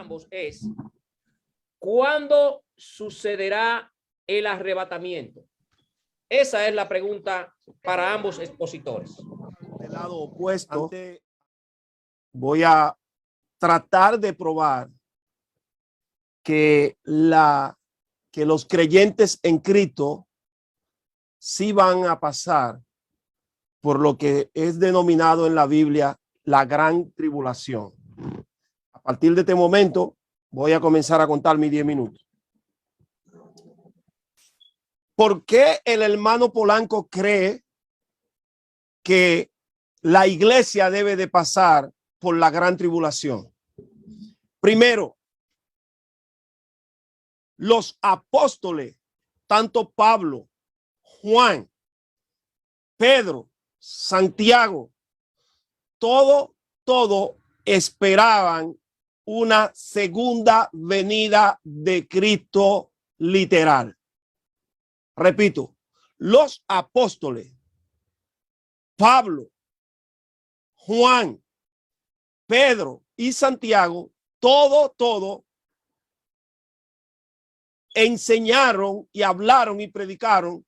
ambos es: ¿cuándo sucederá el arrebatamiento? Esa es la pregunta para ambos expositores. Del lado opuesto, voy a tratar de probar que los creyentes en Cristo sí van a pasar por lo que es denominado en la Biblia la gran tribulación. A partir de este momento voy a comenzar a contar mis 10 minutos. ¿Por qué el hermano Polanco cree que la iglesia debe de pasar por la gran tribulación? Primero, los apóstoles, tanto Pablo, Juan, Pedro, Santiago, todo esperaban una segunda venida de Cristo literal. Repito, los apóstoles, Pablo, Juan, Pedro y Santiago, todo enseñaron y hablaron y predicaron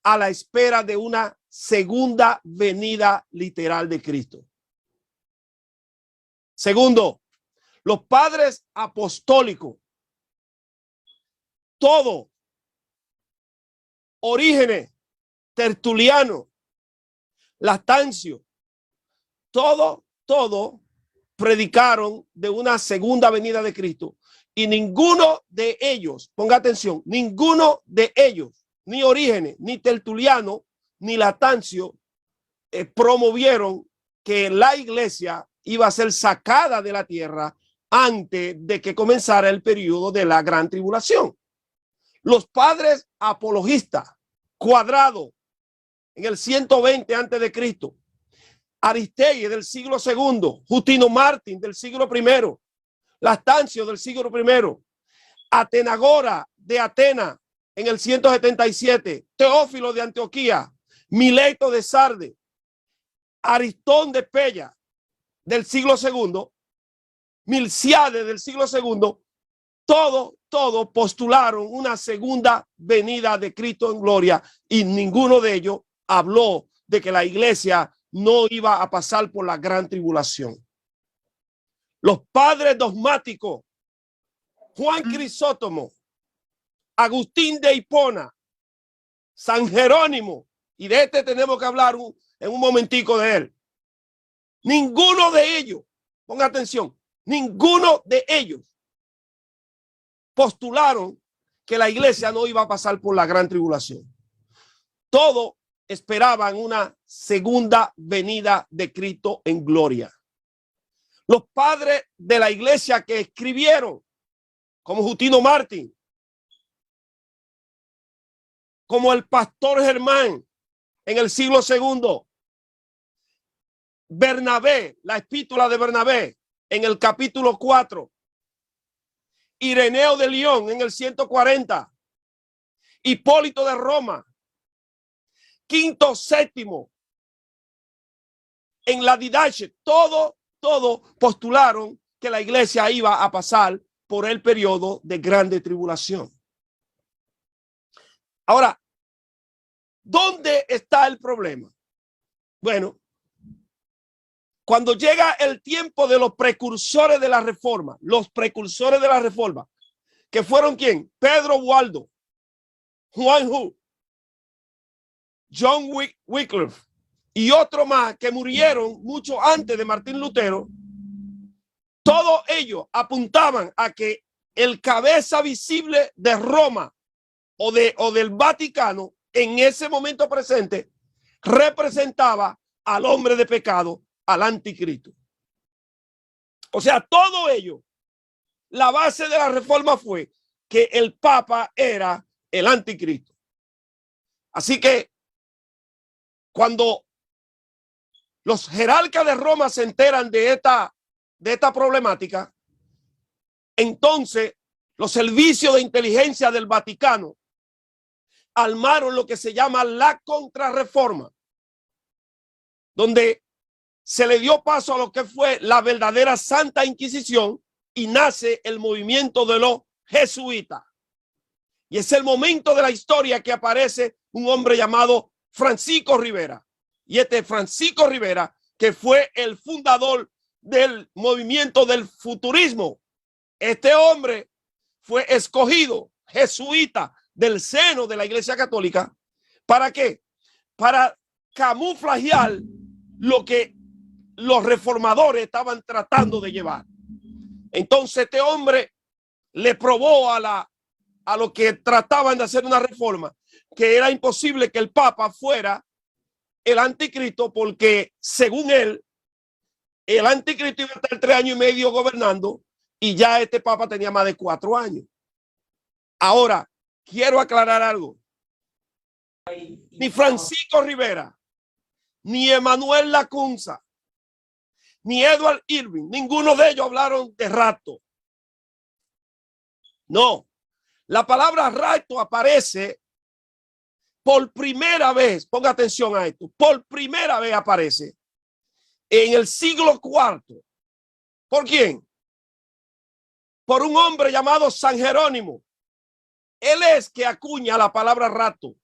a la espera de una segunda venida literal de Cristo. Segundo, los padres apostólicos, todo, Orígenes, Tertuliano, Latancio, todo predicaron de una segunda venida de Cristo, y ninguno de ellos, ponga atención, ninguno de ellos, ni Orígenes, ni Tertuliano, ni Latancio, promovieron que la iglesia iba a ser sacada de la tierra antes de que comenzara el periodo de la gran tribulación. Los padres apologistas, Cuadrado en el 120 antes de Cristo, Aristegui del siglo II, Justino Mártir del siglo I, Latancio del siglo I, Atenagora de Atenas en el 177, Teófilo de Antioquía, Mileto de Sardes, Aristón de Pella del siglo II, Milciades del siglo II, todos postularon una segunda venida de Cristo en gloria, y ninguno de ellos habló de que la iglesia no iba a pasar por la gran tribulación. Los padres dogmáticos, Juan Crisóstomo, Agustín de Hipona, San Jerónimo, y de este tenemos que hablar en un momentico de él. Ninguno de ellos, ponga atención, ninguno de ellos postularon que la iglesia no iba a pasar por la gran tribulación. Todos esperaban una segunda venida de Cristo en gloria. Los padres de la iglesia que escribieron, como Justino Mártir, como el pastor Germán en el siglo II, Bernabé, la epístola de Bernabé en el capítulo 4, Ireneo de León en el 140, Hipólito de Roma, Quinto VII en la Didache, todo postularon que la iglesia iba a pasar por el periodo de grande tribulación. Ahora, ¿dónde está el problema? Bueno, cuando llega el tiempo de los precursores de la reforma, que fueron ¿quién? Pedro Waldo, Juan Hus, John Wycliffe y otro más que murieron mucho antes de Martín Lutero, todos ellos apuntaban a que el cabeza visible de Roma o del Vaticano en ese momento presente representaba al hombre de pecado, al anticristo. O sea, todo ello, la base de la reforma fue que el Papa era el anticristo. Así que cuando los jerarcas de Roma se enteran de esta problemática, entonces los servicios de inteligencia del Vaticano armaron lo que se llama la contrarreforma, donde se le dio paso a lo que fue la verdadera Santa Inquisición, y nace el movimiento de los jesuitas. Y es el momento de la historia que aparece un hombre llamado Francisco Rivera. Y este Francisco Rivera, que fue el fundador del movimiento del futurismo, este hombre fue escogido jesuita del seno de la Iglesia Católica. ¿Para qué? Para camuflajear lo que los reformadores estaban tratando de llevar. Entonces este hombre le probó a lo que trataban de hacer una reforma, que era imposible que el Papa fuera el anticristo, porque según él, el anticristo iba a estar 3 años y medio gobernando y ya este Papa tenía más de 4 años. Ahora, quiero aclarar algo. Ni Francisco Rivera, ni Emanuel Lacunza, ni Edward Irving, ninguno de ellos hablaron de rapto. No, la palabra rapto aparece por primera vez, ponga atención a esto, por primera vez aparece en el siglo IV. ¿Por quién? Por un hombre llamado San Jerónimo. Él es que acuña la palabra rapto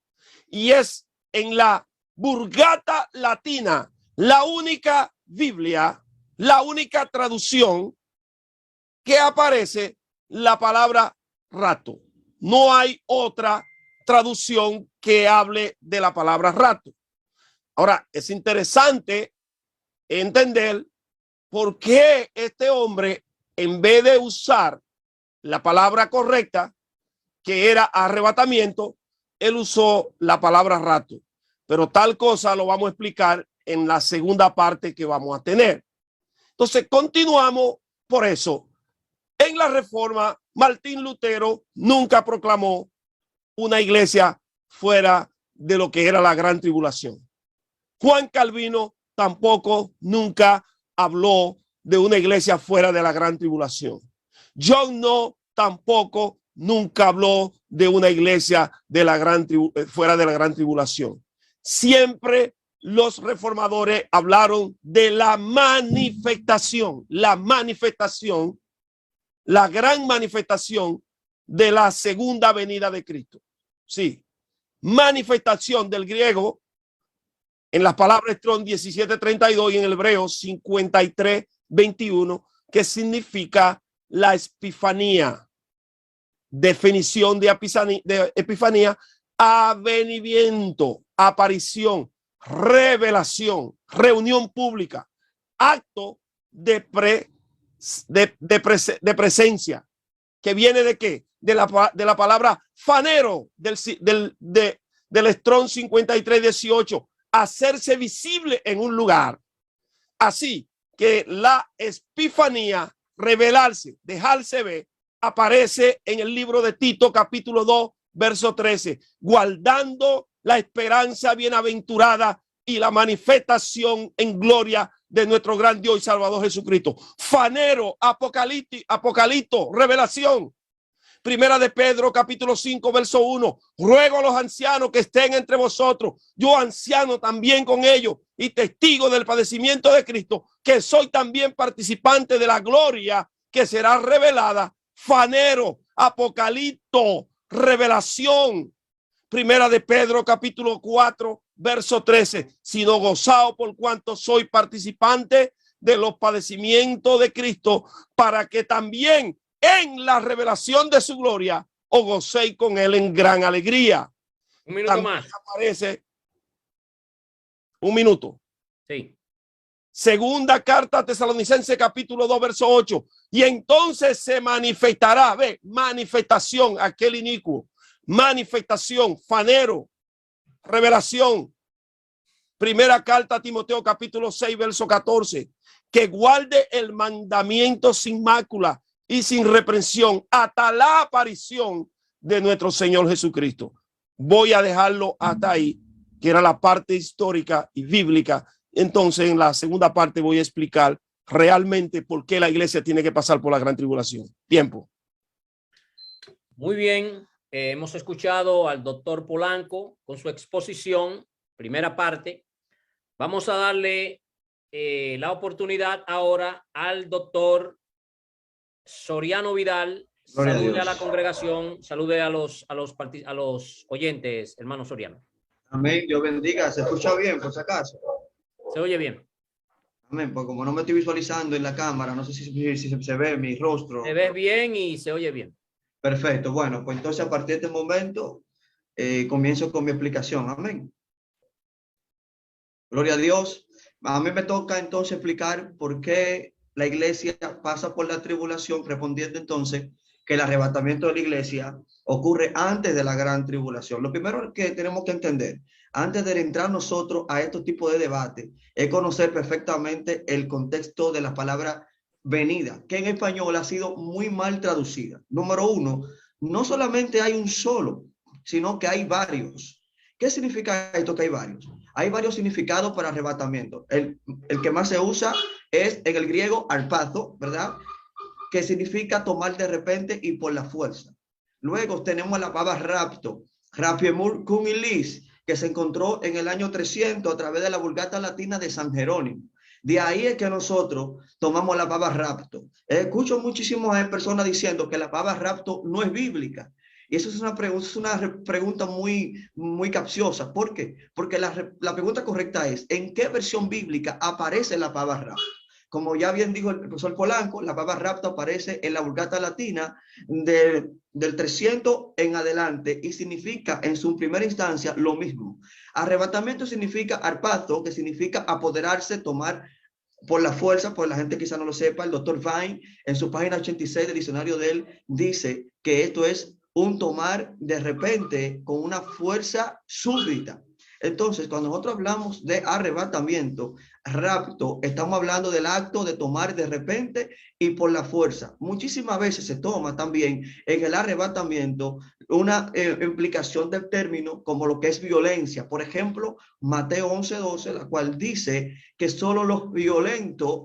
y es en la Vulgata Latina la única Biblia, la única traducción que aparece la palabra rapto. No hay otra traducción que hable de la palabra rapto. Ahora, es interesante entender por qué este hombre, en vez de usar la palabra correcta, que era arrebatamiento, él usó la palabra rapto. Pero tal cosa lo vamos a explicar en la segunda parte que vamos a tener. Entonces, continuamos por eso. En la Reforma, Martín Lutero nunca proclamó una iglesia fuera de lo que era la gran tribulación. Juan Calvino tampoco nunca habló de una iglesia fuera de la gran tribulación. John Knox tampoco nunca habló de una iglesia de la fuera de la gran tribulación. Siempre los reformadores hablaron de la manifestación, la gran manifestación de la segunda venida de Cristo. Sí, manifestación del griego en las palabras Strong 17:32 y en el hebreo 53:21, que significa la epifanía. Definición de epifanía: avenimiento, aparición, revelación, reunión pública, acto de presencia, que viene de qué? De la palabra fanero del Strong 53:18, hacerse visible en un lugar. Así que la epifanía, revelarse, dejarse ver, aparece en el libro de Tito capítulo 2 verso 13, guardando la esperanza bienaventurada y la manifestación en gloria de nuestro gran Dios y Salvador Jesucristo. Fanero, apocalipto, revelación. Primera de Pedro capítulo 5 verso 1, ruego a los ancianos que estén entre vosotros, yo anciano también con ellos y testigo del padecimiento de Cristo, que soy también participante de la gloria que será revelada. Fanero, apocalipto, revelación. Primera de Pedro capítulo 4 verso 13, sino gozado por cuanto soy participante de los padecimientos de Cristo, para que también en la revelación de su gloria os gocéis con él en gran alegría. Un minuto También más. aparece un minuto. Sí. Segunda carta a Tesalonicenses capítulo 2 verso 8. Y entonces se manifestará, ve, manifestación, aquel inicuo, manifestación, fanero, revelación. Primera carta a Timoteo capítulo 6 verso 14. Que guarde el mandamiento sin mácula y sin reprensión hasta la aparición de nuestro Señor Jesucristo. Voy a dejarlo hasta ahí, que era la parte histórica y bíblica. Entonces, en la segunda parte voy a explicar realmente por qué la iglesia tiene que pasar por la gran tribulación. Tiempo. Muy bien. Hemos escuchado al doctor Polanco con su exposición, primera parte. Vamos a darle la oportunidad ahora al doctor Soriano Vidal. Gloria a Salude a Dios. la congregación, salude a los oyentes, hermano Soriano. Amén. Dios bendiga. ¿Se escucha bien, por si acaso? ¿Se oye bien? Amén. Pues como no me estoy visualizando en la cámara, no sé si se ve mi rostro. Se ve bien y se oye bien. Perfecto. Bueno, pues entonces a partir de este momento comienzo con mi explicación. Amén. Gloria a Dios. A mí me toca entonces explicar por qué la iglesia pasa por la tribulación, respondiendo entonces que el arrebatamiento de la iglesia ocurre antes de la gran tribulación. Lo primero que tenemos que entender, antes de entrar nosotros a estos tipos de debate, es conocer perfectamente el contexto de la palabra venida, que en español ha sido muy mal traducida. Número uno, no solamente hay un solo, sino que hay varios. ¿Qué significa esto que hay varios? Hay varios significados para arrebatamiento. El que más se usa es en el griego arpazo, ¿verdad? Que significa tomar de repente y por la fuerza. Luego tenemos la palabra rapto, rapiemur cum illis, que se encontró en el año 300 a través de la Vulgata Latina de San Jerónimo. De ahí es que nosotros tomamos la palabra rapto. Escucho muchísimas personas diciendo que la palabra rapto no es bíblica. Y eso es una pregunta muy capciosa. ¿Por qué? Porque la pregunta correcta es, ¿en qué versión bíblica aparece la palabra rapto? Como ya bien dijo el profesor Polanco, la palabra rapto aparece en la Vulgata Latina del 300 en adelante y significa en su primera instancia lo mismo. Arrebatamiento significa arpazo, que significa apoderarse, tomar por la fuerza. Por la gente quizá no lo sepa, el doctor Vine en su página 86 del diccionario de él dice que esto es un tomar de repente con una fuerza súbita. Entonces, cuando nosotros hablamos de arrebatamiento, rapto, estamos hablando del acto de tomar de repente y por la fuerza. Muchísimas veces se toma también en el arrebatamiento una implicación del término como lo que es violencia. Por ejemplo, Mateo 11:12, la cual dice que solo los violentos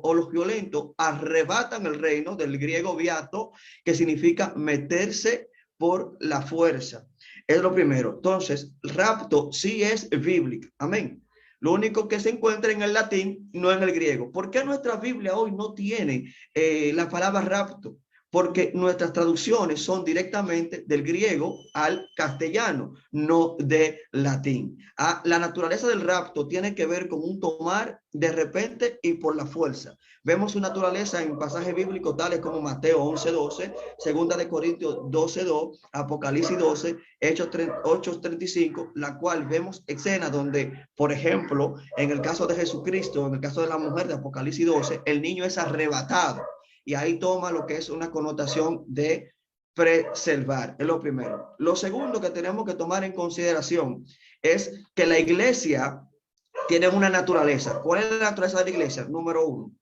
arrebatan el reino, del griego viato, que significa meterse por la fuerza. Es lo primero. Entonces, rapto sí es bíblico. Amén. Lo único que se encuentra en el latín, no en el griego. ¿Por qué nuestra Biblia hoy no tiene la palabra rapto? Porque nuestras traducciones son directamente del griego al castellano, no de latín. La naturaleza del rapto tiene que ver con un tomar de repente y por la fuerza. Vemos su naturaleza en pasajes bíblicos tales como Mateo 11:12, Segunda de Corintios 12:2, Apocalipsis 12, Hechos 8:35, la cual vemos escenas donde, por ejemplo, en el caso de Jesucristo, en el caso de la mujer de Apocalipsis 12, el niño es arrebatado. Y ahí toma lo que es una connotación de preservar. Es lo primero. Lo segundo que tenemos que tomar en consideración es que la iglesia tiene una naturaleza. ¿Cuál es la naturaleza de la iglesia? Número uno.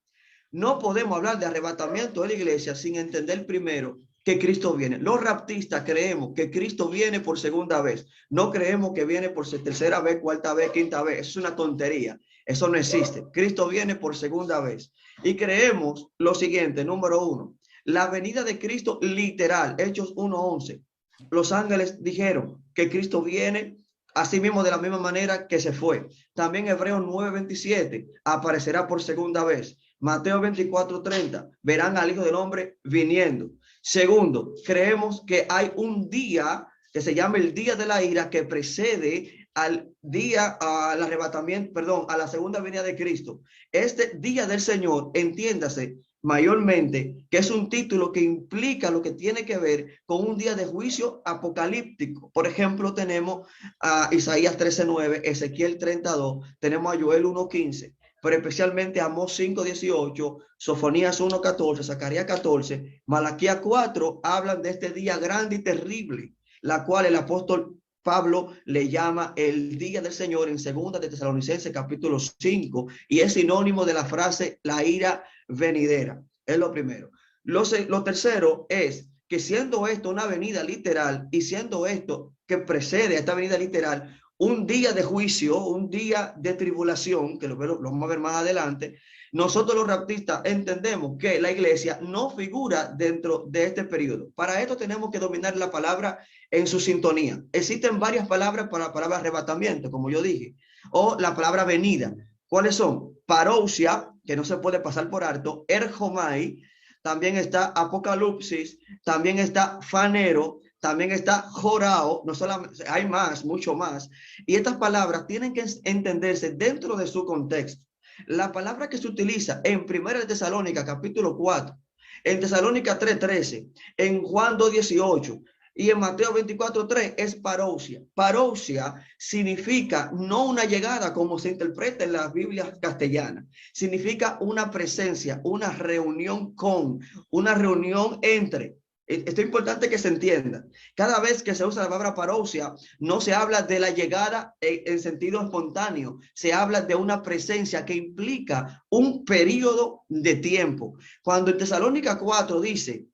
No podemos hablar de arrebatamiento de la iglesia sin entender primero que Cristo viene. Los raptistas creemos que Cristo viene por segunda vez. No creemos que viene por tercera vez, cuarta vez, quinta vez. Eso es una tontería. Eso no existe. Cristo viene por segunda vez. Y creemos lo siguiente, número uno. La venida de Cristo literal, Hechos 1:11. Los ángeles dijeron que Cristo viene así mismo de la misma manera que se fue. También Hebreos 9:27 aparecerá por segunda vez. Mateo 24:30 verán al Hijo del Hombre viniendo. Segundo, creemos que hay un día que se llama el día de la ira que precede al día, al arrebatamiento, perdón, a la segunda venida de Cristo. Este día del Señor, entiéndase mayormente que es un título que implica lo que tiene que ver con un día de juicio apocalíptico. Por ejemplo, tenemos a Isaías 13:9, Ezequiel 32, tenemos a Joel 1:15, pero especialmente Amós 5:18, Sofonías 1:14, Zacarías 14, Malaquías 4 hablan de este día grande y terrible, la cual el apóstol Pablo le llama el día del Señor en segunda de Tesalonicenses capítulo 5, y es sinónimo de la frase la ira venidera. Es lo primero. Lo tercero es que siendo esto una venida literal y siendo esto que precede a esta venida literal un día de juicio, un día de tribulación, que lo vamos a ver más adelante, nosotros los raptistas entendemos que la iglesia no figura dentro de este periodo. Para esto tenemos que dominar la palabra en su sintonía. Existen varias palabras para la palabra arrebatamiento, como yo dije, o la palabra venida. ¿Cuáles son? Parousia, que no se puede pasar por alto, erjomai, también está Apocalipsis, también está Fanero, también está Jorao, no solamente, hay más, mucho más. Y estas palabras tienen que entenderse dentro de su contexto. La palabra que se utiliza en 1 de Tesalónica, capítulo 4, en Tesalónica 3:13, en Juan 2:18 y en Mateo 24:3 es parousia. Parousia significa no una llegada como se interpreta en las Biblias castellanas. Significa una presencia, una reunión con, una reunión entre. Esto es importante que se entienda. Cada vez que se usa la palabra parousia, no se habla de la llegada en sentido espontáneo. Se habla de una presencia que implica un periodo de tiempo. Cuando en Tesalónica 4 dice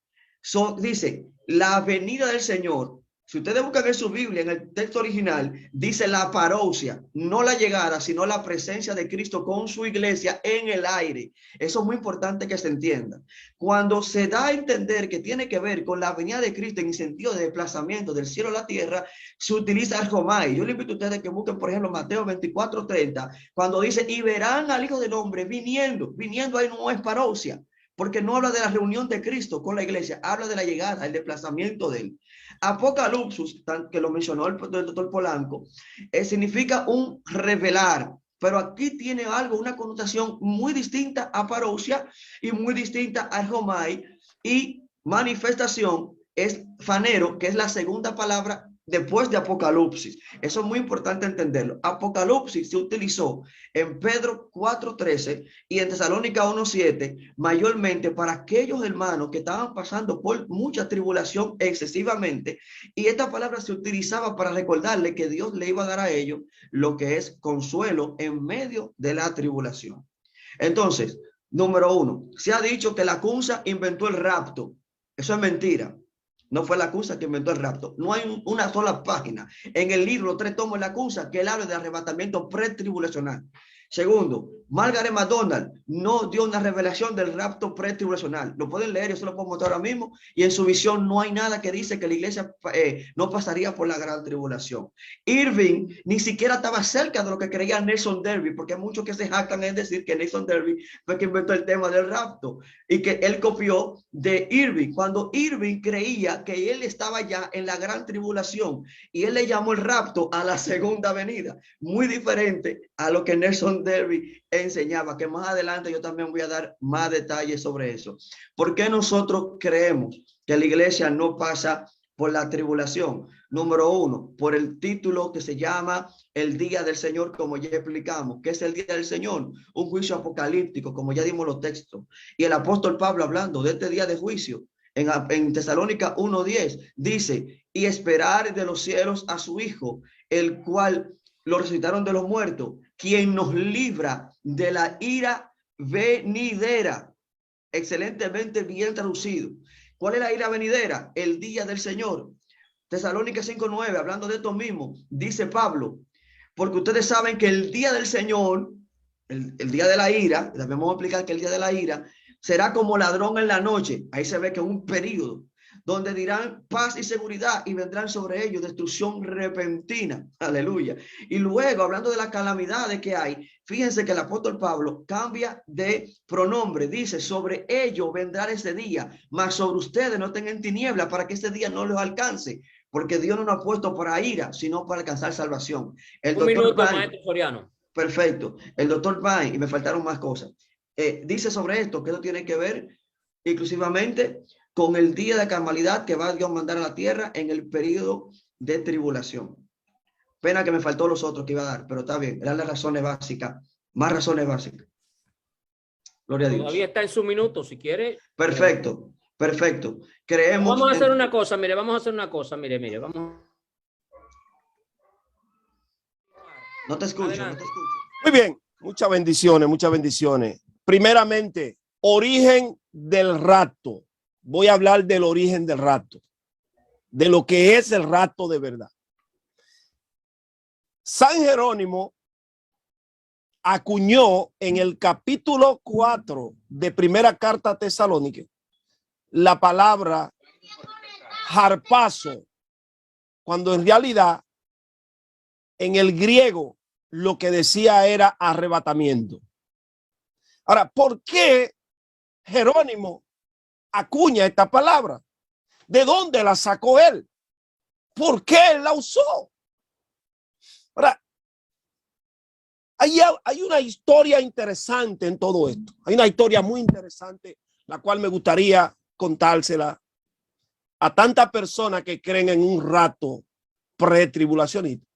la venida del Señor, si ustedes buscan en su Biblia, en el texto original, dice la parousia, no la llegada, sino la presencia de Cristo con su iglesia en el aire. Eso es muy importante que se entienda. Cuando se da a entender que tiene que ver con la venida de Cristo en el sentido de desplazamiento del cielo a la tierra, se utiliza el Jomai. Yo les invito a ustedes que busquen, por ejemplo, Mateo 24:30, cuando dice, y verán al Hijo del Hombre viniendo ahí no es parousia, porque no habla de la reunión de Cristo con la iglesia, habla de la llegada, el desplazamiento de él. Apocalipsis, que lo mencionó el doctor Polanco, significa un revelar, pero aquí tiene algo, una connotación muy distinta a parousia y muy distinta a Jomai, y manifestación es fanero, que es la segunda palabra después de Apocalipsis. Eso es muy importante entenderlo. Apocalipsis se utilizó en Pedro 4:13 y en Tesalónica 1:7 mayormente para aquellos hermanos que estaban pasando por mucha tribulación excesivamente, y esta palabra se utilizaba para recordarle que Dios le iba a dar a ellos lo que es consuelo en medio de la tribulación. Entonces, número uno, se ha dicho que la CUNSA inventó el rapto. Eso es mentira. No fue la CUNSA que inventó el rapto. No hay una sola página en el libro 3 tomos de la CUNSA que él hable de arrebatamiento pretribulacional. Segundo, Margaret MacDonald no dio una revelación del rapto pretribulacional. Lo pueden leer, yo se lo puedo mostrar ahora mismo. Y en su visión no hay nada que dice que la iglesia no pasaría por la gran tribulación. Irving ni siquiera estaba cerca de lo que creía Nelson Darby, porque hay muchos que se jactan en decir que Nelson Darby fue quien inventó el tema del rapto y que él copió de Irving, cuando Irving creía que él estaba ya en la gran tribulación y él le llamó el rapto a la segunda venida. Muy diferente a lo que Nelson Darby enseñaba, que más adelante yo también voy a dar más detalles sobre eso. ¿Por qué nosotros creemos que la iglesia no pasa por la tribulación? Número uno, por el título que se llama el día del Señor, como ya explicamos. ¿Qué es el día del Señor? Un juicio apocalíptico, como ya dimos los textos. Y el apóstol Pablo, hablando de este día de juicio, en Tesalónica 1:10, dice, y esperar de los cielos a su Hijo, el cual lo resucitaron de los muertos, quien nos libra de la ira venidera. Excelentemente bien traducido. ¿Cuál es la ira venidera? El día del Señor. Tesalónica 5:9, hablando de esto mismo, dice Pablo, porque ustedes saben que el día del Señor, el día de la ira, debemos explicar que el día de la ira será como ladrón en la noche. Ahí se ve que es un periodo donde dirán paz y seguridad y vendrán sobre ellos destrucción repentina. Aleluya. Y luego, hablando de las calamidades que hay, fíjense que el apóstol Pablo cambia de pronombre. Dice, sobre ellos vendrá ese día, mas sobre ustedes no tengan tiniebla para que ese día no los alcance. Porque Dios no nos ha puesto para ira, sino para alcanzar salvación. Un minuto, maestro Soriano. Perfecto. El doctor Pine, y me faltaron más cosas, dice sobre esto que eso tiene que ver exclusivamente con el día de calamidad que va a Dios mandar a la tierra en el periodo de tribulación. Pena que me faltó los otros que iba a dar, pero está bien, eran las razones básicas, más razones básicas. Gloria a Dios. Todavía está en su minuto, si quiere. Perfecto, perfecto. Creemos. Vamos a hacer una cosa, mire, mire, vamos. No te escucho, Adelante. no te escucho. Muy bien, muchas bendiciones, muchas bendiciones. Primeramente, origen del rapto. Voy a hablar del origen del rapto, de lo que es el rapto de verdad. San Jerónimo acuñó en el capítulo 4 de primera carta a Tesalónica la palabra harpazo, cuando en realidad en el griego lo que decía era arrebatamiento. Ahora, ¿por qué Jerónimo acuña esta palabra? ¿De dónde la sacó él? ¿Por qué él la usó? Ahora, hay una historia interesante en todo esto. Hay una historia muy interesante, la cual me gustaría contársela a tantas personas que creen en un rato pretribulacionista,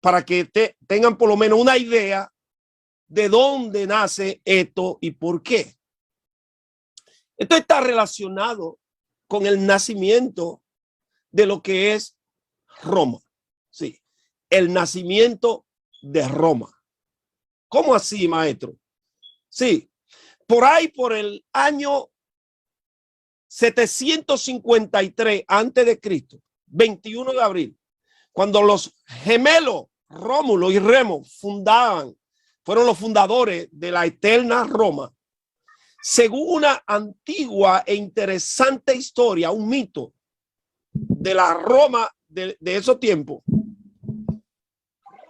para que tengan por lo menos una idea de dónde nace esto y por qué. Esto está relacionado con el nacimiento de lo que es Roma. Sí, el nacimiento de Roma. ¿Cómo así, maestro? Sí, por ahí, por el año 753 antes de Cristo, 21 de abril, cuando los gemelos Rómulo y Remo fueron los fundadores de la eterna Roma, según una antigua e interesante historia, un mito de la Roma de esos tiempos,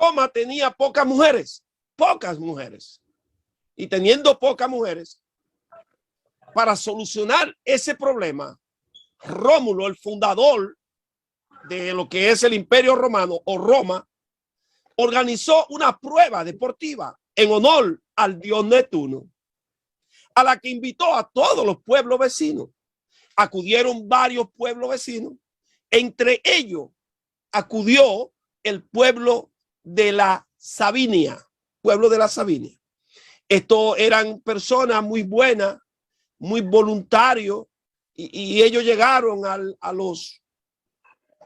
Roma tenía pocas mujeres. Y teniendo pocas mujeres, para solucionar ese problema, Rómulo, el fundador de lo que es el Imperio Romano o Roma, organizó una prueba deportiva en honor al dios Neptuno, a la que invitó a todos los pueblos vecinos. Acudieron varios pueblos vecinos, entre ellos acudió el pueblo de la Sabinia. Estos eran personas muy buenas, muy voluntarios, y ellos llegaron a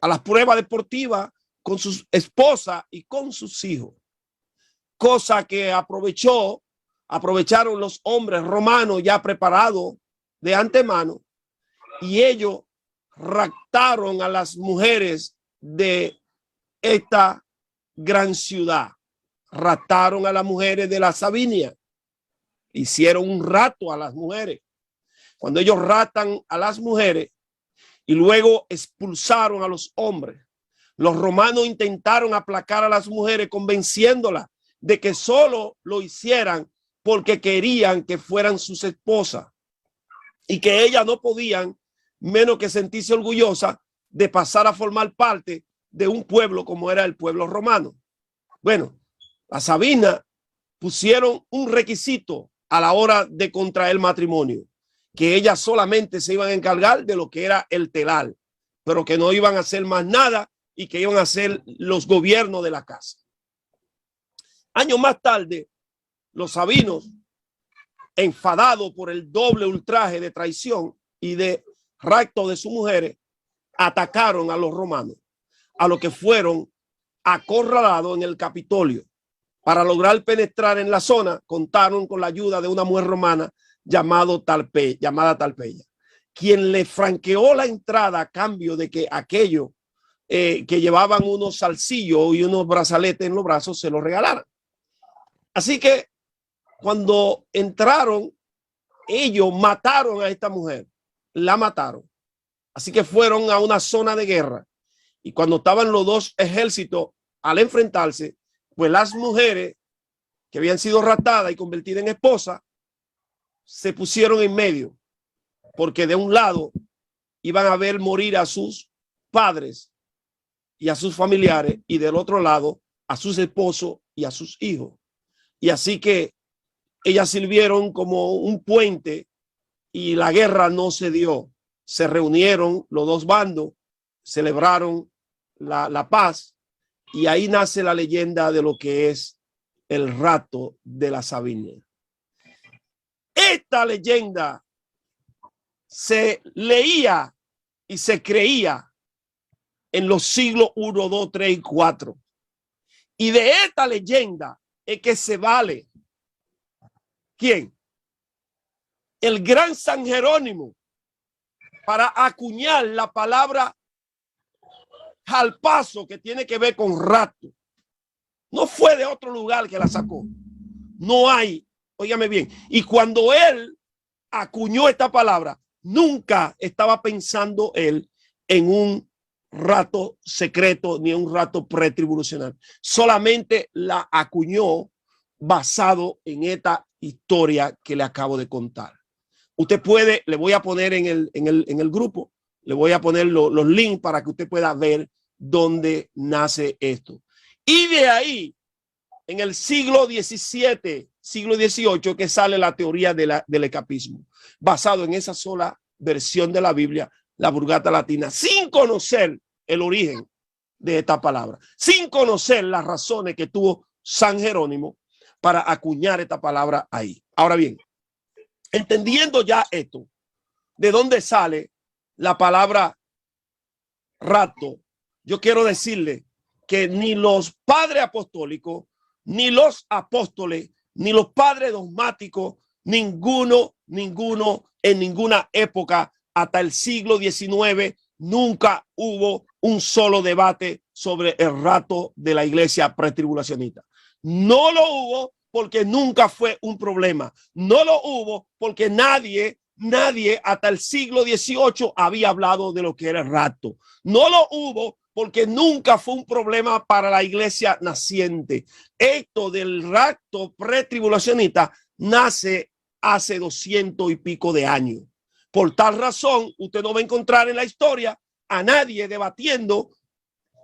las pruebas deportivas con sus esposas y con sus hijos, cosa que aprovecharon los hombres romanos ya preparados de antemano, y ellos raptaron a las mujeres de esta gran ciudad. Raptaron a las mujeres de la Sabinia, hicieron un rapto a las mujeres. Cuando ellos raptan a las mujeres y luego expulsaron a los hombres, los romanos intentaron aplacar a las mujeres convenciéndolas de que solo lo hicieran porque querían que fueran sus esposas y que ellas no podían menos que sentirse orgullosas de pasar a formar parte de un pueblo como era el pueblo romano. Bueno, las Sabinas pusieron un requisito a la hora de contraer matrimonio, que ellas solamente se iban a encargar de lo que era el telar, pero que no iban a hacer más nada y que iban a ser los gobiernos de la casa. Años más tarde, los sabinos, enfadados por el doble ultraje de traición y de rapto de sus mujeres, atacaron a los romanos, a los que fueron acorralados en el Capitolio. Para lograr penetrar en la zona, contaron con la ayuda de una mujer romana llamada Tarpeya, quien le franqueó la entrada a cambio de que aquellos que llevaban unos zarcillos y unos brazaletes en los brazos se los regalaran. Así que cuando entraron, ellos mataron a esta mujer, la mataron. Así que fueron a una zona de guerra, y cuando estaban los dos ejércitos al enfrentarse, pues las mujeres que habían sido raptadas y convertidas en esposas se pusieron en medio, porque de un lado iban a ver morir a sus padres y a sus familiares, y del otro lado a sus esposos y a sus hijos. Y así que ellas sirvieron como un puente y la guerra no se dio. Se reunieron los dos bandos, celebraron la paz, y ahí nace la leyenda de lo que es el rapto de la Sabinia. Esta leyenda se leía y se creía en los siglos 1, 2, 3 y 4. Y de esta leyenda es que se vale. ¿Quién? El gran San Jerónimo, para acuñar la palabra jalpazo, que tiene que ver con rapto. No fue de otro lugar que la sacó. No hay, óigame bien. Y cuando él acuñó esta palabra, nunca estaba pensando él en un rato secreto ni un rato pretribulacional. Solamente la acuñó basado en esta historia que le acabo de contar. Usted puede, le voy a poner en el grupo, le voy a poner los links para que usted pueda ver dónde nace esto. Y de ahí, en el siglo XVII, siglo XVIII, que sale la teoría del escapismo, basado en esa sola versión de la Biblia, la Vulgata Latina, sin conocer el origen de esta palabra, sin conocer las razones que tuvo San Jerónimo para acuñar esta palabra ahí. Ahora bien, entendiendo ya esto, ¿de dónde sale la palabra rapto? Yo quiero decirle que ni los padres apostólicos, ni los apóstoles, ni los padres dogmáticos, ninguno en ninguna época hasta el siglo XIX, nunca hubo un solo debate sobre el rapto de la iglesia pretribulacionista. No lo hubo porque nunca fue un problema. No lo hubo porque nadie hasta el siglo XVIII había hablado de lo que era el rapto. No lo hubo porque nunca fue un problema para la iglesia naciente. Esto del rapto pretribulacionista nace hace 200 y pico de años. Por tal razón, usted no va a encontrar en la historia a nadie debatiendo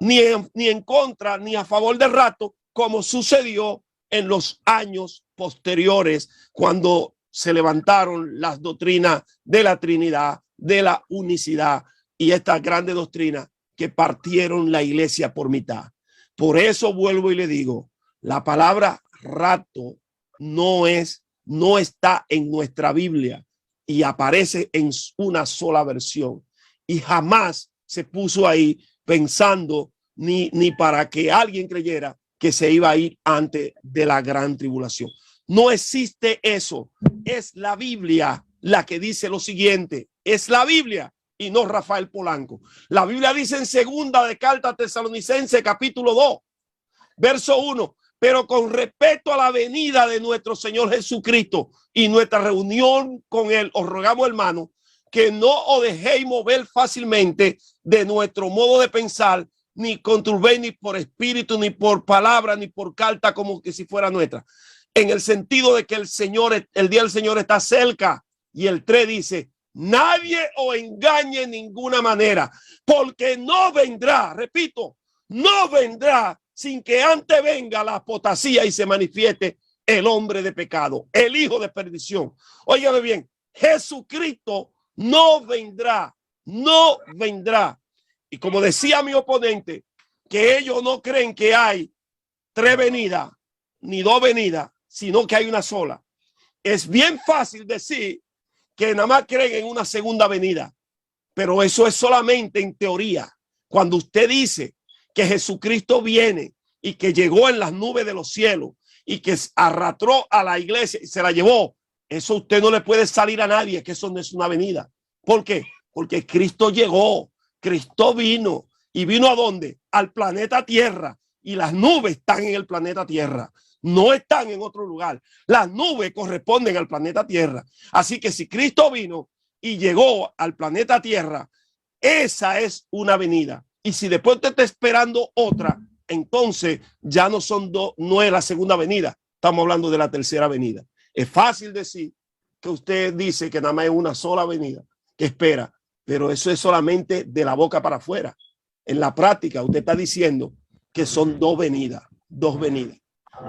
ni en contra ni a favor del rapto, como sucedió en los años posteriores, cuando se levantaron las doctrinas de la Trinidad, de la unicidad y estas grandes doctrinas que partieron la iglesia por mitad. Por eso vuelvo y le digo, la palabra rapto no está en nuestra Biblia y aparece en una sola versión y jamás se puso ahí pensando ni para que alguien creyera que se iba a ir antes de la gran tribulación. No existe eso. Es la Biblia la que dice lo siguiente. Es la Biblia y no Rafael Polanco. La Biblia dice en segunda de Carta Tesalonicense capítulo 2, verso 1. Pero con respecto a la venida de nuestro Señor Jesucristo y nuestra reunión con Él, os rogamos, hermanos, que no os dejéis mover fácilmente de nuestro modo de pensar, ni conturbéis ni por espíritu, ni por palabra, ni por carta, como que si fuera nuestra. En el sentido de que el día del Señor está cerca. Y el 3 dice, nadie os engañe en ninguna manera, porque no vendrá, repito, no vendrá sin que antes venga la apostasía y se manifieste el hombre de pecado, el hijo de perdición. Óigame bien, Jesucristo no vendrá. Y como decía mi oponente, que ellos no creen que hay 3 venidas ni 2 venidas, sino que hay una sola. Es bien fácil decir que nada más creen en una segunda venida, pero eso es solamente en teoría. Cuando usted dice que Jesucristo viene y que llegó en las nubes de los cielos y que arrastró a la iglesia y se la llevó, eso usted no le puede salir a nadie que eso no es una venida. ¿Por qué? Porque Cristo llegó, Cristo vino. ¿Y vino a dónde? Al planeta Tierra. Y las nubes están en el planeta Tierra. No están en otro lugar. Las nubes corresponden al planeta Tierra. Así que si Cristo vino y llegó al planeta Tierra, esa es una venida. Y si después te está esperando otra, entonces ya no son dos, no es la segunda venida. Estamos hablando de la tercera venida. Es fácil decir que usted dice que nada más es una sola venida que espera, pero eso es solamente de la boca para afuera. En la práctica, usted está diciendo que son 2 venidas, 2 venidas.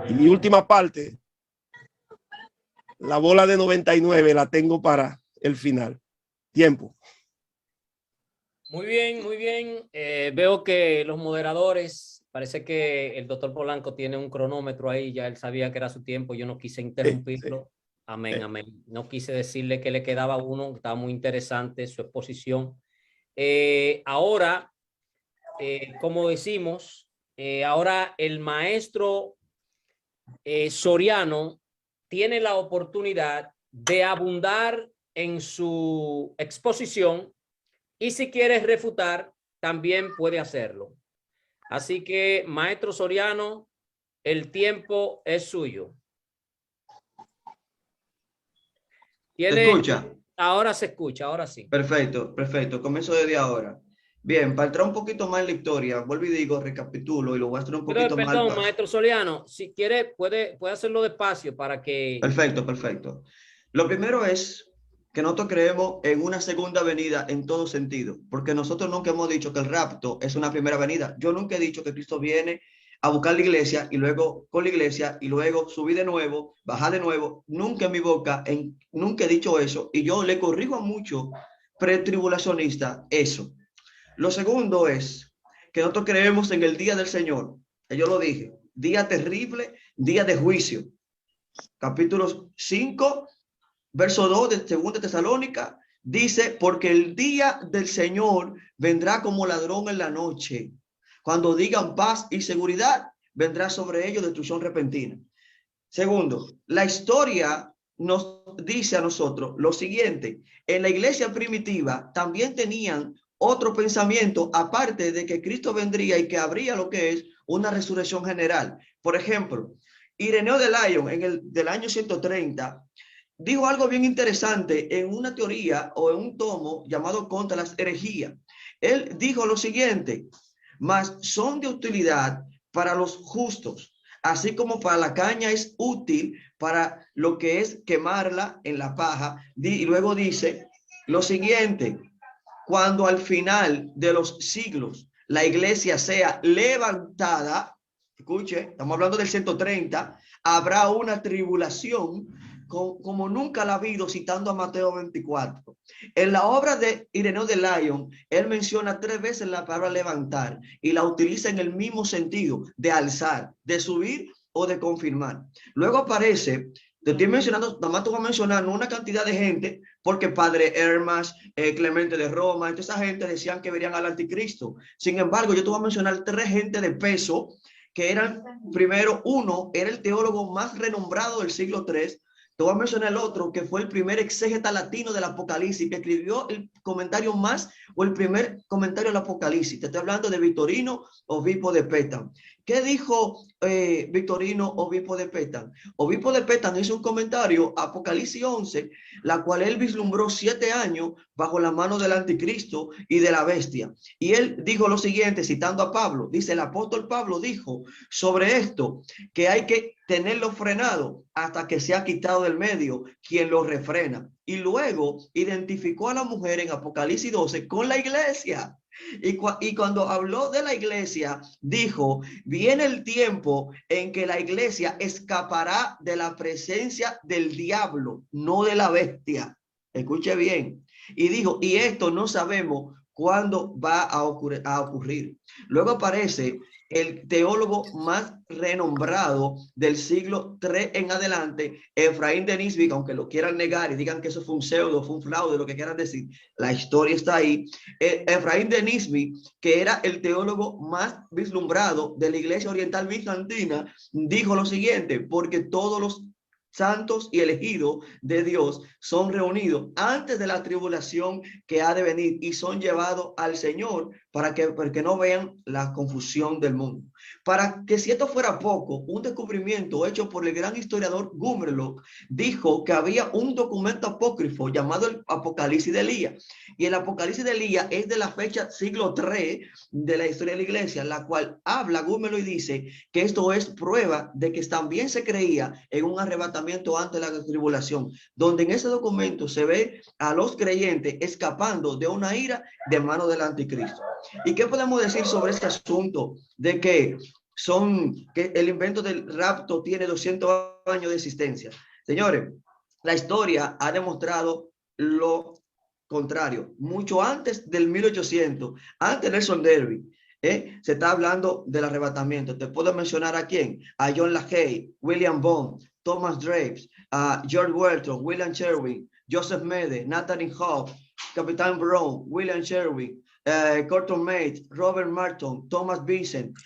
Y mi última parte, la bola de 99, la tengo para el final. Tiempo. Muy bien, muy bien. Veo que los moderadores, parece que el doctor Polanco tiene un cronómetro ahí, ya él sabía que era su tiempo, yo no quise interrumpirlo. Sí. Amén, amén. No quise decirle que le quedaba uno, estaba muy interesante su exposición. Ahora, como decimos, ahora el maestro Soriano tiene la oportunidad de abundar en su exposición y si quiere refutar, también puede hacerlo. Así que, maestro Soriano, el tiempo es suyo. ¿Se escucha? Ahora se escucha, ahora sí. Perfecto, perfecto. Comienzo desde ahora. Bien, para entrar un poquito más en la historia, vuelvo y digo, recapitulo y lo voy a hacer un poquito más. Perdón, maestro Soriano, si quiere puede hacerlo despacio para que... Perfecto, perfecto. Lo primero es que nosotros creemos en una segunda venida en todo sentido, porque nosotros nunca hemos dicho que el rapto es una primera venida. Yo nunca he dicho que Cristo viene a buscar la iglesia y luego con la iglesia y luego subir de nuevo, bajar de nuevo. Nunca en mi boca, nunca he dicho eso, y yo le corrijo a muchos pretribulacionistas eso. Lo segundo es que nosotros creemos en el día del Señor. Yo lo dije, día terrible, día de juicio. Capítulo 5, verso 2 de 2 de Tesalónica, dice, porque el día del Señor vendrá como ladrón en la noche. Cuando digan paz y seguridad, vendrá sobre ellos destrucción repentina. Segundo, la historia nos dice a nosotros lo siguiente: en la iglesia primitiva también tenían otro pensamiento, aparte de que Cristo vendría y que habría lo que es una resurrección general. Por ejemplo, Ireneo de Lyon, del año 130, dijo algo bien interesante en una teoría o en un tomo llamado Contra las herejías. Él dijo lo siguiente: mas son de utilidad para los justos, así como para la caña es útil para lo que es quemarla en la paja. Y luego dice lo siguiente: cuando al final de los siglos la iglesia sea levantada, escuche, estamos hablando del 130, habrá una tribulación como nunca la ha habido, citando a Mateo 24. En la obra de Ireneo de Lyon, él menciona 3 veces la palabra levantar y la utiliza en el mismo sentido, de alzar, de subir o de confirmar. Luego aparece, te estoy mencionando, nada más te voy a mencionar una cantidad de gente, porque Padre Hermas, Clemente de Roma, toda esa gente decían que verían al anticristo. Sin embargo, yo te voy a mencionar 3 gente de peso, que eran, primero, uno era el teólogo más renombrado del siglo III. Te voy a mencionar el otro, que fue el primer exégeta latino del Apocalipsis, que escribió el comentario más, o el primer comentario del Apocalipsis. Te estoy hablando de Victorino, obispo de Pétamo. ¿Qué dijo Victorino, obispo de Pétamo? Obispo de Pétamo hizo un comentario, Apocalipsis 11, la cual él vislumbró 7 años bajo la mano del anticristo y de la bestia. Y él dijo lo siguiente, citando a Pablo, dice: el apóstol Pablo dijo sobre esto, que hay que tenerlo frenado hasta que sea quitado del medio quien lo refrena. Y luego identificó a la mujer en Apocalipsis 12 con la iglesia. Y cuando habló de la iglesia, dijo: viene el tiempo en que la iglesia escapará de la presencia del diablo, no de la bestia. Escuche bien. Y dijo: y esto no sabemos cuándo va a ocurrir. Luego aparece el teólogo más renombrado del siglo III en adelante, Efraín de Nisbi, aunque lo quieran negar y digan que eso fue un pseudo, fue un fraude, lo que quieran decir, la historia está ahí. Efraín de Nisbi, que era el teólogo más vislumbrado de la iglesia oriental bizantina, dijo lo siguiente: porque todos los santos y elegidos de Dios son reunidos antes de la tribulación que ha de venir y son llevados al Señor para que no vean la confusión del mundo. Para que si esto fuera poco, un descubrimiento hecho por el gran historiador Gummerlock dijo que había un documento apócrifo llamado el Apocalipsis de Elías, y el Apocalipsis de Elías es de la fecha siglo III de la historia de la iglesia, la cual habla Gummerlock y dice que esto es prueba de que también se creía en un arrebatamiento antes de la tribulación, donde en ese documento se ve a los creyentes escapando de una ira de mano del anticristo. ¿Y qué podemos decir sobre este asunto de que el invento del rapto tiene 200 años de existencia? Señores, la historia ha demostrado lo contrario. Mucho antes del 1800, antes de Nelson Derby, se está hablando del arrebatamiento. Te puedo mencionar a quién: a John LaHaye, William Bond, Thomas Drapes, George Welton, William Sherwin, Joseph Mede, Nathaniel Hobbs, Capitán Brown, William Sherwin, Corton Mate, Robert Martin, Thomas Vincent,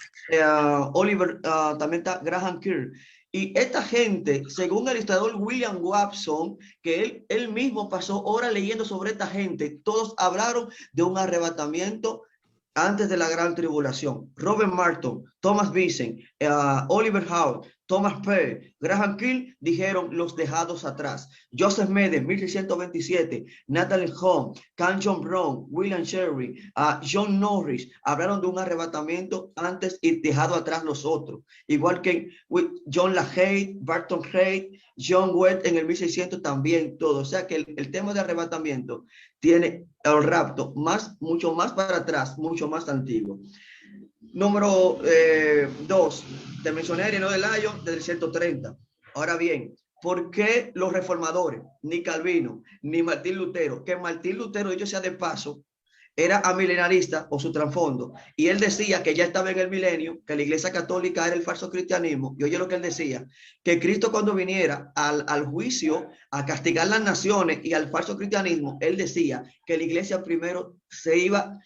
Oliver, también está Graham Kerr. Y esta gente, según el historiador William Watson, que él mismo pasó horas leyendo sobre esta gente, todos hablaron de un arrebatamiento antes de la gran tribulación. Robert Martin, Thomas Vincent, Oliver Howe, Thomas Paine, Graham King dijeron los dejados atrás. Joseph Meden, 1627, Natalie Home, Canton Brown, William Sherry, John Norris hablaron de un arrebatamiento antes y dejado atrás los otros. Igual que John LaHaye, Barton Haight, John Webb en el 1600 también todo. O sea que el tema de arrebatamiento tiene el rapto mucho más para atrás, mucho más antiguo. Número 2, te mencioné a Ireneo de Lyon desde el 130. Ahora bien, ¿por qué los reformadores, ni Calvino, ni Martín Lutero? Que Martín Lutero, dicho sea de paso, era amilenarista o su trasfondo, y él decía que ya estaba en el milenio, que la Iglesia Católica era el falso cristianismo, y oye lo que él decía, que Cristo cuando viniera al juicio, a castigar las naciones y al falso cristianismo, él decía que la Iglesia primero iba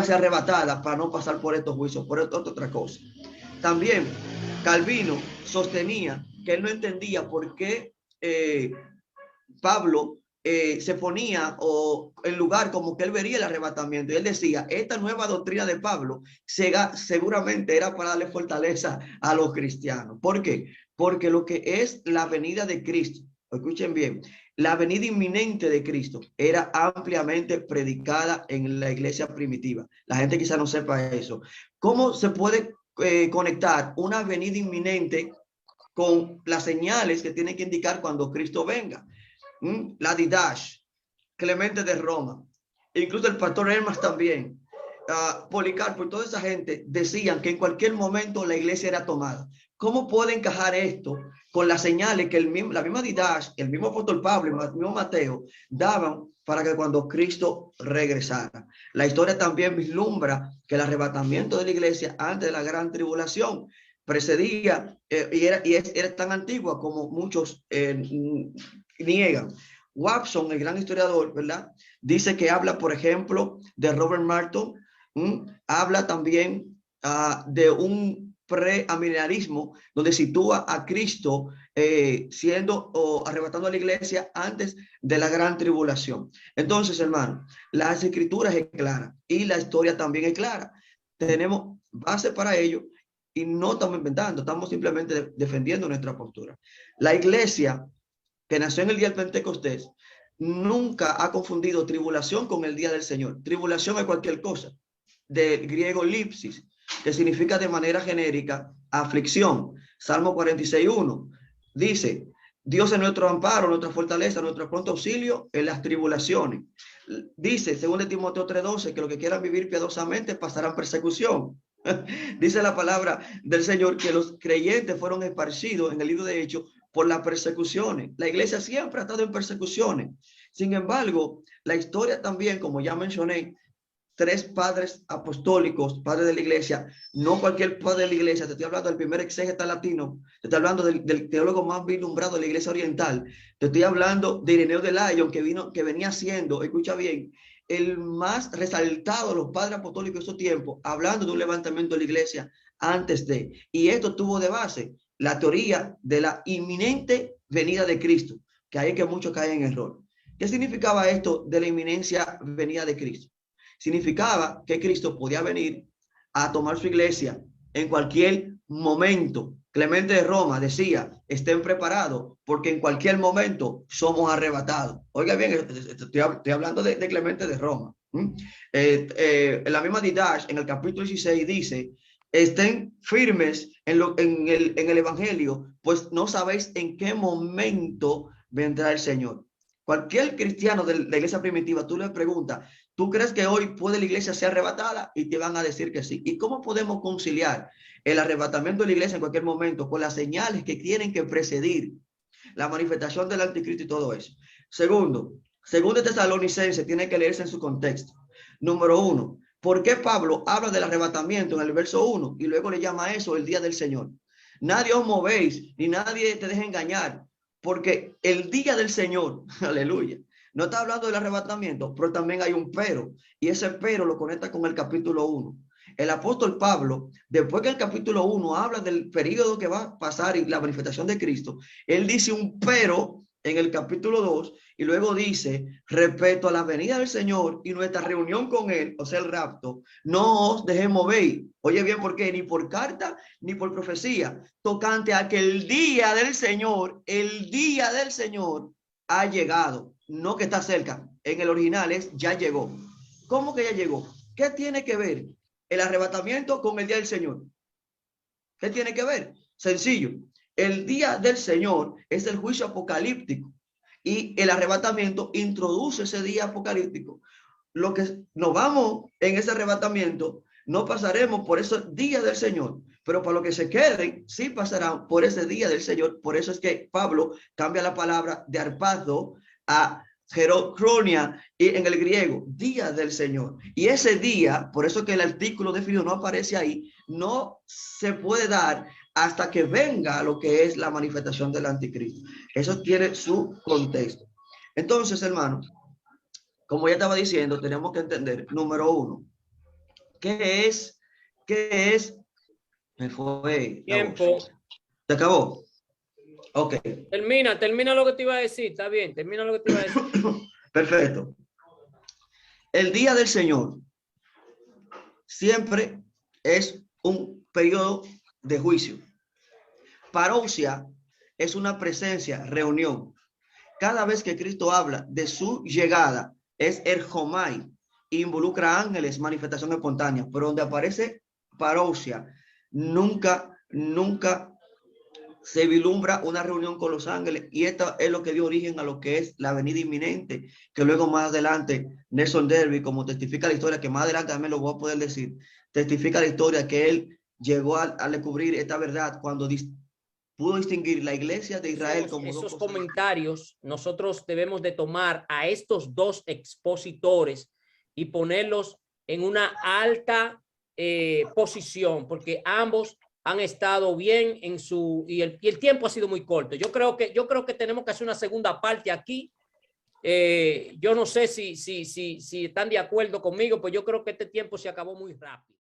a ser arrebatada para no pasar por estos juicios, por otra cosa. También Calvino sostenía que él no entendía por qué Pablo se ponía en lugar como que él vería el arrebatamiento, y él decía, esta nueva doctrina de Pablo seguramente era para darle fortaleza a los cristianos. ¿Por qué? Porque lo que es la venida de Cristo, escuchen bien, la venida inminente de Cristo era ampliamente predicada en la iglesia primitiva. La gente quizá no sepa eso. ¿Cómo se puede conectar una venida inminente con las señales que tiene que indicar cuando Cristo venga? La Didache, Clemente de Roma, incluso el pastor Hermas también, Policarpo y toda esa gente decían que en cualquier momento la iglesia era tomada. ¿Cómo puede encajar esto con las señales que la misma Didache, el mismo apóstol Pablo y el mismo Mateo daban para que cuando Cristo regresara? La historia también vislumbra que el arrebatamiento de la iglesia antes de la gran tribulación precedía y era tan antigua como muchos niegan. Watson, el gran historiador, ¿verdad?, dice que habla, por ejemplo, de Robert Martin, habla también de un preamilenarismo donde sitúa a Cristo siendo o arrebatando a la iglesia antes de la gran tribulación. Entonces, hermano, las escrituras es clara y la historia también es clara. Tenemos base para ello y no estamos inventando, estamos simplemente defendiendo nuestra postura. La iglesia que nació en el día del Pentecostés nunca ha confundido tribulación con el día del Señor. Tribulación es cualquier cosa, del griego lipsis, que significa de manera genérica aflicción. Salmo 46:1 dice, Dios es nuestro amparo, nuestra fortaleza, nuestro pronto auxilio en las tribulaciones. Dice, según Timoteo 3:12, que los que quieran vivir piadosamente pasarán persecución. Dice la palabra del Señor que los creyentes fueron esparcidos en el libro de Hechos por las persecuciones. La iglesia siempre ha estado en persecuciones. Sin embargo, la historia también, como ya mencioné, 3 padres apostólicos, padres de la iglesia, no cualquier padre de la iglesia, te estoy hablando del primer exégeta latino, te estoy hablando del teólogo más vislumbrado de la iglesia oriental, te estoy hablando de Ireneo de Lyon, que venía siendo, escucha bien, el más resaltado de los padres apostólicos de esos tiempos, hablando de un levantamiento de la iglesia antes de, y esto tuvo de base la teoría de la inminente venida de Cristo, que hay que muchos caen en error. ¿Qué significaba esto de la inminencia venida de Cristo? Significaba que Cristo podía venir a tomar su iglesia en cualquier momento. Clemente de Roma decía, estén preparados porque en cualquier momento somos arrebatados. Oiga bien, estoy hablando de Clemente de Roma. La misma Didache en el capítulo 16 dice, estén firmes en el evangelio, pues no sabéis en qué momento vendrá el Señor. Cualquier cristiano de la iglesia primitiva, tú le preguntas, ¿tú crees que hoy puede la iglesia ser arrebatada? Y te van a decir que sí. ¿Y cómo podemos conciliar el arrebatamiento de la iglesia en cualquier momento con las señales que tienen que precedir la manifestación del anticristo y todo eso? Segundo de Tesalonicenses tiene que leerse en su contexto. Número 1, ¿por qué Pablo habla del arrebatamiento en el verso 1 y luego le llama a eso el día del Señor? Nadie os movéis ni nadie te deje engañar, porque el día del Señor, aleluya, no está hablando del arrebatamiento, pero también hay un pero, y ese pero lo conecta con el capítulo 1. El apóstol Pablo, después que el capítulo 1 habla del periodo que va a pasar y la manifestación de Cristo, él dice un pero en el capítulo 2 y luego dice, respecto a la venida del Señor y nuestra reunión con Él, o sea, el rapto, no os dejemos ver. Oye bien, ¿por qué? Ni por carta ni por profecía, tocante a que el día del Señor ha llegado, no que está cerca. En el original es ya llegó. ¿Cómo que ya llegó? ¿Qué tiene que ver el arrebatamiento con el día del Señor? ¿Qué tiene que ver? Sencillo. El día del Señor es el juicio apocalíptico y el arrebatamiento introduce ese día apocalíptico. Lo que nos vamos en ese arrebatamiento, no pasaremos por esos días del Señor, pero para los que se queden, sí pasarán por ese día del Señor. Por eso es que Pablo cambia la palabra de arpazo a Gerochronia y en el griego, día del Señor. Y ese día, por eso que el artículo definido no aparece ahí, no se puede dar hasta que venga lo que es la manifestación del anticristo. Eso tiene su contexto. Entonces, hermano, como ya estaba diciendo, tenemos que entender, número uno, ¿qué es? Me fue tiempo. ¿Se acabó? Ok. Termina lo que te iba a decir, está bien, termina lo que te iba a decir. Perfecto. El día del Señor siempre es un periodo de juicio. Parousia es una presencia, reunión. Cada vez que Cristo habla de su llegada, es erjomai, involucra ángeles, manifestación espontánea, pero donde aparece parousia, nunca se vislumbra una reunión con los ángeles, y esto es lo que dio origen a lo que es la venida inminente, que luego más adelante Nelson Derby, como testifica la historia, que más adelante también lo voy a poder decir, testifica la historia que él llegó a descubrir esta verdad cuando pudo distinguir la iglesia de Israel como esos comentarios. Nosotros debemos de tomar a estos dos expositores y ponerlos en una alta posición, porque ambos han estado bien en su, y el tiempo ha sido muy corto. Yo creo que tenemos que hacer una segunda parte aquí. Yo no sé si están de acuerdo conmigo, pues yo creo que este tiempo se acabó muy rápido.